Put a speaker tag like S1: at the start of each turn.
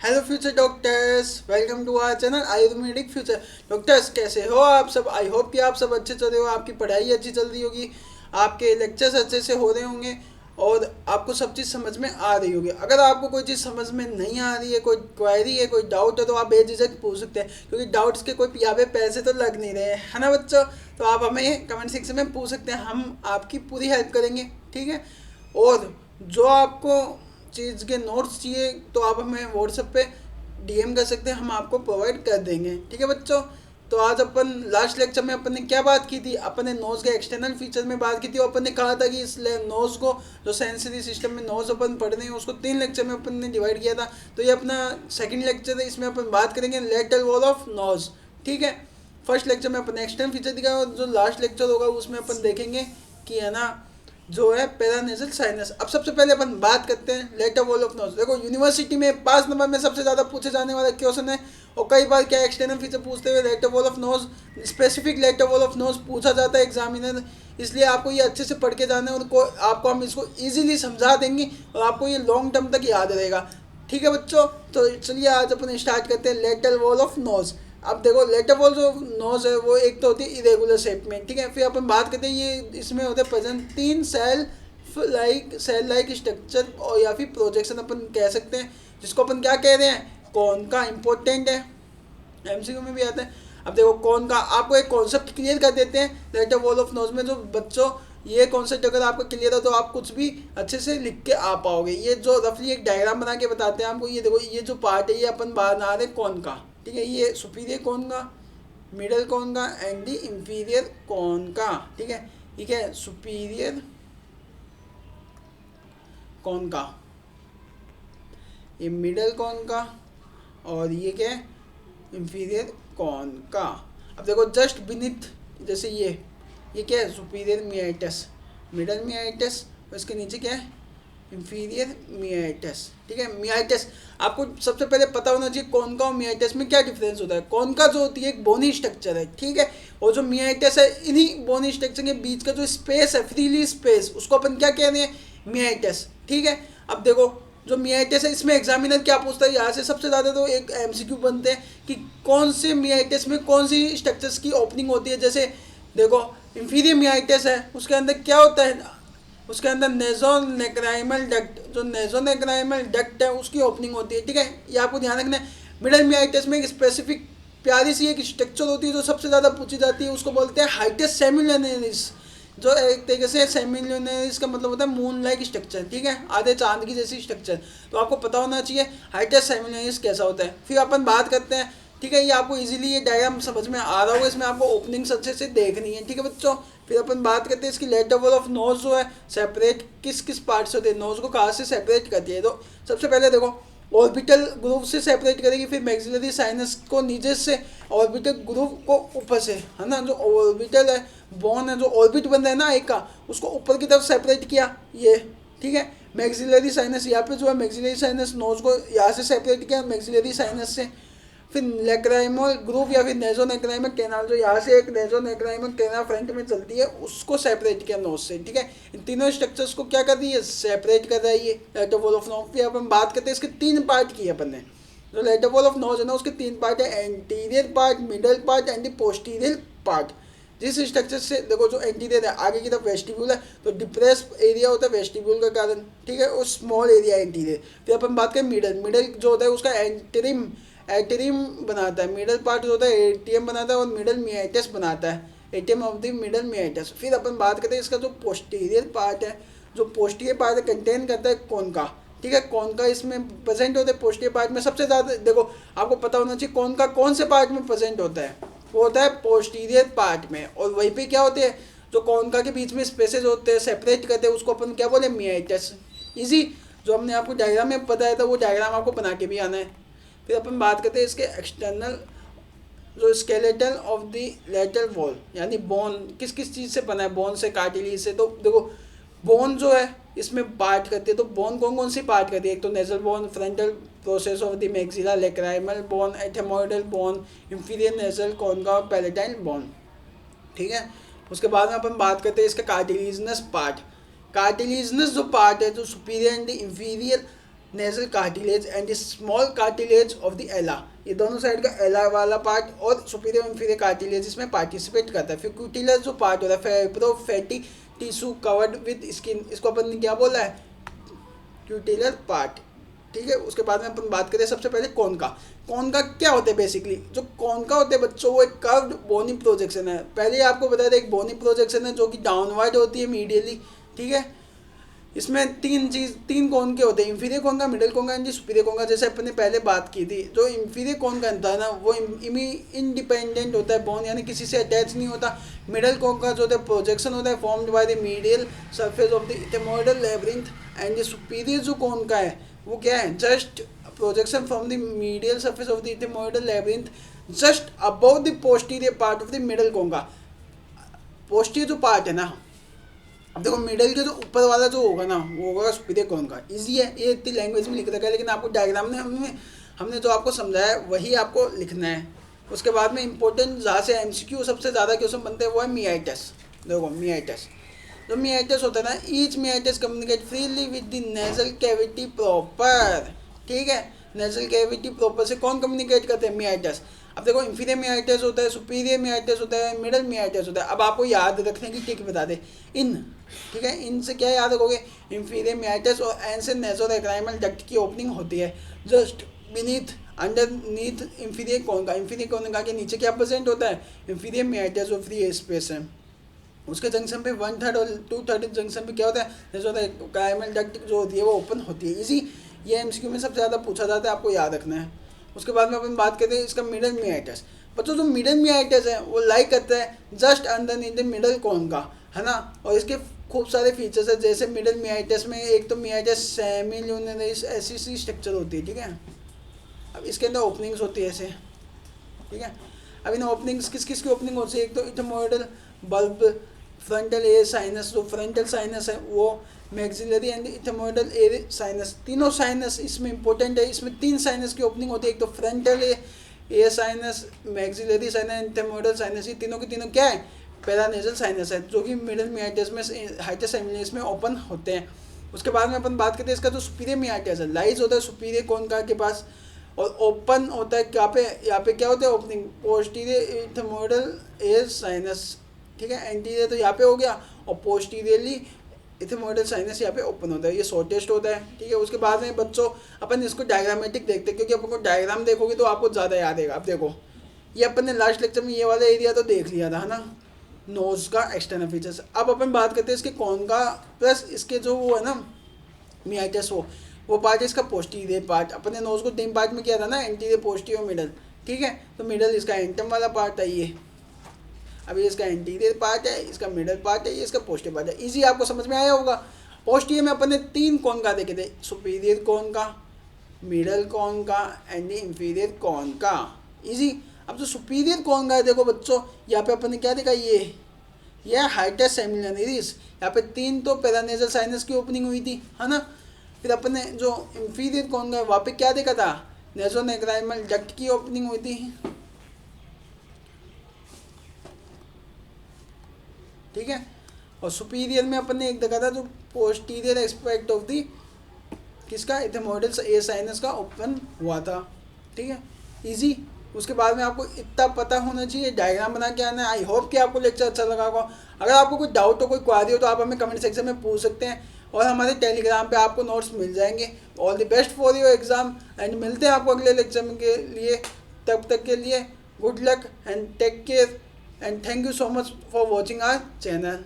S1: Hello future doctors, welcome to our channel Ayurvedic future doctors. कैसे हो आप सब? आई होप कि आप सब अच्छे चल रहे हो, आपकी पढ़ाई अच्छी चल रही होगी, आपके लेक्चर्स अच्छे से हो रहे होंगे और आपको सब चीज़ समझ में आ रही होगी। अगर आपको कोई चीज़ समझ में नहीं आ रही है, कोई क्वेरी है, कोई डाउट है, तो आप बेझिझक पूछ सकते हैं, क्योंकि डाउट्स के कोई यहाँ पे पैसे तो लग नहीं रहे हैं, है ना बच्चों? तो आप हमें कमेंट सेक्शन में पूछ सकते हैं, हम आपकी पूरी हेल्प करेंगे। ठीक है। और जो आपको चीज़ के नोट्स चाहिए तो आप हमें व्हाट्सएप पे डीएम कर सकते हैं, हम आपको प्रोवाइड कर देंगे। ठीक है बच्चों। तो आज अपन लास्ट लेक्चर में अपन ने क्या बात की थी? अपन ने नोज के एक्सटर्नल फीचर में बात की थी और अपन ने कहा था कि इस नोज को, जो सेंसरी सिस्टम में नोज अपन पढ़ रहे हैं, उसको 3 लेक्चर में अपन ने डिवाइड किया था। तो ये अपना सेकंड लेक्चर है, इसमें अपन बात करेंगे लेटरल वॉल ऑफ नोज। ठीक है। फर्स्ट लेक्चर में अपन एक्सटर्नल फीचर दिखाया और जो लास्ट लेक्चर होगा उसमें अपन देखेंगे कि है ना, जो है पैरानेजल साइनस। अब सबसे पहले अपन बात करते हैं लेटर वॉल ऑफ नोज। देखो, यूनिवर्सिटी में 5 नंबर में सबसे ज़्यादा पूछे जाने वाला क्वेश्चन है, और कई बार क्या एक्सटर्नल फीचर पूछते हुए lateral wall of nose, specific lateral wall of nose पूछा जाता है एग्जामिनर। इसलिए आपको ये अच्छे से पढ़ के जाना है, और आपको हम इसको ईजिली समझा देंगे और आपको ये लॉन्ग टर्म तक याद रहेगा। ठीक है बच्चों। तो चलिए आज अपन स्टार्ट करते हैं लेटर वॉल ऑफ नोज। अब देखो, लेटर वॉल जो नोज है वो एक तो होती है इरेगुलर शेप में। ठीक है। फिर अपन बात करते हैं, ये इसमें होते हैं प्रेजेंट 3 सेल लाइक स्ट्रक्चर, और या फिर प्रोजेक्शन अपन कह सकते हैं, जिसको अपन क्या कह रहे हैं, कौन का इम्पोर्टेंट है, एमसीक्यू में भी आता है। अब देखो, कौन का आपको एक कॉन्सेप्ट क्लियर कर देते हैं लेटर वॉल ऑफ नोज में। जो बच्चों, ये कॉन्सेप्ट अगर आपको क्लियर है तो आप कुछ भी अच्छे से लिख के आ पाओगे। ये जो रफली एक डायग्राम बना के बताते हैं आपको, ये देखो, ये जो पार्ट है ये अपन बना रहे कौन का। ठीक है। ये सुपीरियर कौन का, मिडल कौन का एंड दी इंफीरियर कौन का। ठीक है। ठीक है। सुपीरियर कौन का, ये मिडल कौन का, और ये क्या है, इंफीरियर कौन का। अब देखो, जस्ट बिनिथ, जैसे ये क्या है, सुपीरियर मियाइटस, मिडल मियाइटस, और इसके नीचे क्या है, इंफीरियर मियाइटस। ठीक है। मियाइटस आपको सबसे पहले पता होना चाहिए कौन का और मियाइटस में क्या डिफरेंस होता है। कौन का जो होती है एक बोनी स्ट्रक्चर है। ठीक है। और जो मियाइटस है, इन्हीं बोनी स्ट्रक्चर के बीच का जो स्पेस है, फ्रीली स्पेस, उसको अपन क्या कह रहे हैं, मियाइटस। ठीक है। अब देखो, जो मियाइटिस है, इसमें एग्जामिनर क्या पूछता है, यहाँ से सबसे ज़्यादा तो एक एमसीक्यू बनते हैं कि कौन से मियाइटिस में कौन सी स्ट्रक्चर्स की ओपनिंग होती है। जैसे देखो, इंफीरियर मियाइटिस है, उसके अंदर क्या होता है, उसके अंदर नेजोनेक्राइमल डक्ट, जो नेजोनेक्राइमल डक्ट है उसकी ओपनिंग होती है। ठीक है। ये आपको ध्यान रखना है। मिडल मियाइटिस में एक स्पेसिफिक प्यारी सी एक स्ट्रक्चर होती है जो सबसे ज़्यादा पूछी जाती है, उसको बोलते हैं हाइटस सेमिलनेरिस, जो एक तरीके से सेमिलनेरिस का मतलब होता है मून लाइक स्ट्रक्चर। ठीक है। आधे चांद की जैसी स्ट्रक्चर। तो आपको पता होना चाहिए हाइटस सेमिलनेरिस कैसा होता है। फिर अपन बात करते हैं, ठीक है, ये आपको इजीली ये डायग्राम समझ में आ रहा होगा, इसमें आपको ओपनिंग्स अच्छे से देखनी है। ठीक है बच्चों। फिर अपन बात करते हैं इसकी लेटर वॉल ऑफ नोज जो है सेपरेट किस किस पार्ट से होती है, नोज को कहाँ से सेपरेट करती है। तो सबसे पहले देखो, ऑर्बिटल ग्रुव से सेपरेट करेगी, फिर मैक्सिलरी साइनस को नीचे से, ऑर्बिटल ग्रुव को ऊपर से, है ना, जो ऑर्बिटल है, बोन है, जो ऑर्बिट बन रहा है ना एक का, उसको ऊपर की तरफ सेपरेट किया ये। ठीक है। मैक्सिलरी साइनस यहाँ पे जो है, मैक्सिलरी साइनस नोज को यहाँ से सेपरेट किया मैक्सिलरी साइनस से। फिर नेक्राइमल ग्रुव या फिर नेजोनेक्राइमल कैनाल, जो यहाँ से एक नेजोनेक्राइमल कैनाल फ्रंट में चलती है, उसको सेपरेट किया नोज से। ठीक है। इन तीनों स्ट्रक्चर्स को क्या कर रही है, सेपरेट कर रहा है ये लेटर वॉल ऑफ नोज। फिर अपन बात करते हैं इसके 3 पार्ट की अपन ने। जो लेटर वॉल ऑफ नोज है ना, उसके 3 पार्ट है, anterior part, middle part and posterior part. जिस स्ट्रक्चर से देखो, जो एंटीरियर है आगे की तरफ वेस्टिब्यूल है, तो डिप्रेस एरिया होता है वेस्टिब्यूल का कारण। ठीक है। और स्मॉल एरिया एंटीरियर। फिर अपन बात करें मिडल, मिडल जो होता है उसका एंटरिम, एटेरियम बनाता है। मिडल पार्ट जो होता है एटीएम बनाता है, और मिडल मियाइटस बनाता है, एटीएम ऑफ द मिडल मियाइटस। फिर अपन बात करते हैं इसका जो पोस्टीरियर पार्ट है, जो पोस्टीरियर पार्ट है कंटेन करता है कौन का। ठीक है। कौन का इसमें प्रेजेंट होता है पोस्टीरियर पार्ट में सबसे ज़्यादा। देखो, आपको पता होना चाहिए कौन का कौन से पार्ट में प्रेजेंट होता है, वो होता है पोस्टीरियर पार्ट में। और वहीं पे क्या होते हैं, जो कौनका के बीच में स्पेसेस होते हैं सेपरेट करते हैं, उसको अपन क्या बोले, मियाइटस। इजी, जो हमने आपको डायग्राम में बताया था वो डायग्राम आपको बना के भी आना है। फिर अपन बात करते हैं इसके एक्सटर्नल, जो skeleton of the lateral wall, यानी बोन किस किस चीज़ से बना है, बोन से, कार्टिलेज से। तो देखो, बोन जो है इसमें पार्ट करती है, तो बोन कौन कौन सी पार्ट करती है, एक तो nasal bone, frontal process of the maxilla, lacrimal bone, ethmoidal bone, inferior nasal, concha, palatine bone. ठीक है। उसके बाद में अपन बात करते हैं इसका कार्टिलेजनस पार्ट। कार्टिलेजनस जो पार्ट है, जो superior and inferior nasal cartilage and the small cartilage of the ala. ये दोनों साइड का एला वाला पार्ट और सुपीरियर इंफीरियर कार्टिलेज इसमें पार्टिसिपेट करता है। फिर क्यूटिलस जो पार्ट होता है fibro fatty tissue covered with skin, इसको अपन ने क्या बोला है, क्यूटिलर पार्ट। ठीक है, उसके बाद में अपन बात करें सबसे पहले कॉन का क्या होता है। बेसिकली जो कॉन का होता है बच्चों, वो एक कर्व्ड बोनी प्रोजेक्शन है। पहले ही आपको बता दें एक बोनी प्रोजेक्शन है जो कि डाउनवर्ड होती है मीडियली। ठीक है, इसमें तीन कौन के होते हैं, इंफीरियर कौन का, मिडिल कौन का एंड सुपीरियर कौन का। जैसे अपन ने पहले बात की थी, जो इंफीरियर कौन का होता है ना वो इंडिपेंडेंट होता है, बोन यानी किसी से अटैच नहीं होता। मिडिल कौन का जो होता है प्रोजेक्शन होता है formed by the medial surface of the ethmoidal labyrinth and the superior जो कौन का है वो क्या है, just projection from the medial surface of the ethmoidal labyrinth just above the posterior part of the middle concha. Posterior जो part है ना, अब देखो मिडिल के जो ऊपर वाला जो होगा ना वो होगा सुपीरियर कौन का। इजी है, ये इतनी लैंग्वेज में लिख रखा है, लेकिन आपको डायग्राम में हमने जो आपको समझाया है वही आपको लिखना है। उसके बाद में इंपॉर्टेंट जहाँ से एमसीक्यू सबसे ज़्यादा क्वेश्चन बनते हैं वो है मियाइटिस। देखो मियाइटिस, जो मियाइटिस होता है ना, each meatus communicate freely with the nasal cavity proper. ठीक है, नेजल कैविटी प्रॉपर से कौन कम्युनिकेट करते हैं, मियाइटिस। अब देखो इंफीरियर मियाइटिस होता है, सुपीरियर मियाइटिस होता है, मिडिल मियाइटिस होता है। अब आपको याद रखने की ट्रिक बता दे, इन, ठीक है, इनसे क्या याद रखोगे, इंफीरियर मियाइटिस और एन से नेज़ोरेक्राइमल डक्ट की ओपनिंग होती है जस्ट बीनीथ अंडरनीथ इंफीरियर कौन का। इंफीरियर कौन का के नीचे क्या प्रेजेंट होता है, इंफीरियर मियाइटिस और फ्री स्पेस है। उसके जंक्शन पे 1/3 और 2/3 जंक्शन पे क्या होता है, नेज़ोरेक्राइमल डक्ट जो होती है वो ओपन होती है। इजी, ये एमसीक्यू में सबसे ज़्यादा पूछा जाता है, आपको याद रखना है। उसके बाद में अपन बात करते हैं इसका मिडिल मियाइटिस। बच्चों जो मिडिल मियाइटिस है वो लाइक करता है just underneath the middle concha, है ना। और इसके खूब सारे फीचर्स है, जैसे मिडिल मियाइटिस में एक तो मियाइटिस सेमील्यूनरिस ऐसी सी स्ट्रक्चर होती है। ठीक है, अब इसके अंदर ओपनिंग्स होती है ऐसे। ठीक है, अब इन ओपनिंग्स किस किस की ओपनिंग होती है, एक तो इथेमोइडल बल्ब, फ्रंटल एयर साइनस, जो फ्रंटल साइनस है वो, मैक्सिलरी एंड इथेमोइडल एयर साइनस। तीनों साइनस इसमें इंपॉर्टेंट है, इसमें 3 साइनस की ओपनिंग होती है, एक तो frontal air sinus, maxillary sinus, ethmoidal sinus. ये तीनों के तीनों क्या है, पैरानेजल साइनस है, जो कि मिडिल मियाइटिस में हाइटिस सेमिनस में ओपन होते हैं। उसके बाद में अपन बात करते हैं इसका जो सुपीरियर मियाइटिस है, लाइज होता है सुपीरियर कॉनका के पास और ओपन होता है यहाँ पे क्या होता है ओपनिंग, पोस्टीरियर इथेमोइडल एयर साइनस। ठीक है, एंटीरियर तो यहाँ पे हो गया और पोस्टीरियरली इथेमोइडल साइनस यहाँ पे ओपन होता है, ये शॉर्टेस्ट होता है। ठीक है, उसके बाद में बच्चों अपन इसको डायग्रामेटिक देखते हैं, क्योंकि अपन को डायग्राम देखोगे तो आपको ज़्यादा याद आएगा। अब देखो ये अपन ने लास्ट लेक्चर में ये वाला एरिया तो देख लिया था, है ना, नोज का एक्सटर्नल फीचर्स। अब अपन बात करते हैं इसके कौन का प्लस इसके जो वो है ना मियाइटिस, वो पार्ट है इसका पोस्टीरियर पार्ट। अपन ने नोज को 3 पार्ट में किया था ना, एंटीरियर, पोस्टीरियर, मिडल। ठीक है, तो मिडल इसका एंटम वाला पार्ट है ये। अब ये इसका एंटीरियर पार्ट है, इसका मिडल पार्ट है, ये इसका पोस्टीरियर पार्ट है। इजी, आपको समझ में आया होगा। पोस्टीरियर में अपन ने 3 कौन का देखे थे, सुपीरियर कौन का, मिडल कौन का एंड इंफीरियर कौन का। इजी, अब जो सुपीरियर कौन का है देखो बच्चों, यहाँ पे अपन ने क्या देखा, ये हाइटिस सेमिलरिस, यहाँ पे 3 तो पैरानेजल साइनस की ओपनिंग हुई थी, है ना। फिर अपन ने जो इंफीरियर कौन का है वहाँ पे क्या देखा था, नेज़ोरेक्राइमल डक्ट की ओपनिंग हुई थी। ठीक है, और सुपीरियर में अपन ने एक देखा था जो पोस्टीरियर एस्पेक्ट ऑफ दी किसका, इथेमोइडल एयर साइनस का ओपन हुआ था। ठीक है, इजी। उसके बाद में आपको इतना पता होना चाहिए, डायग्राम बना के आना है। आई होप कि आपको लेक्चर अच्छा लगा होगा। अगर आपको कोई डाउट हो, कोई क्वारी हो तो आप हमें कमेंट सेक्शन में पूछ सकते हैं, और हमारे टेलीग्राम पे आपको नोट्स मिल जाएंगे। All the best for your exam and मिलते हैं आपको अगले लेक्चर के लिए। तब तक के लिए good luck and take care and thank you so much for watching our channel.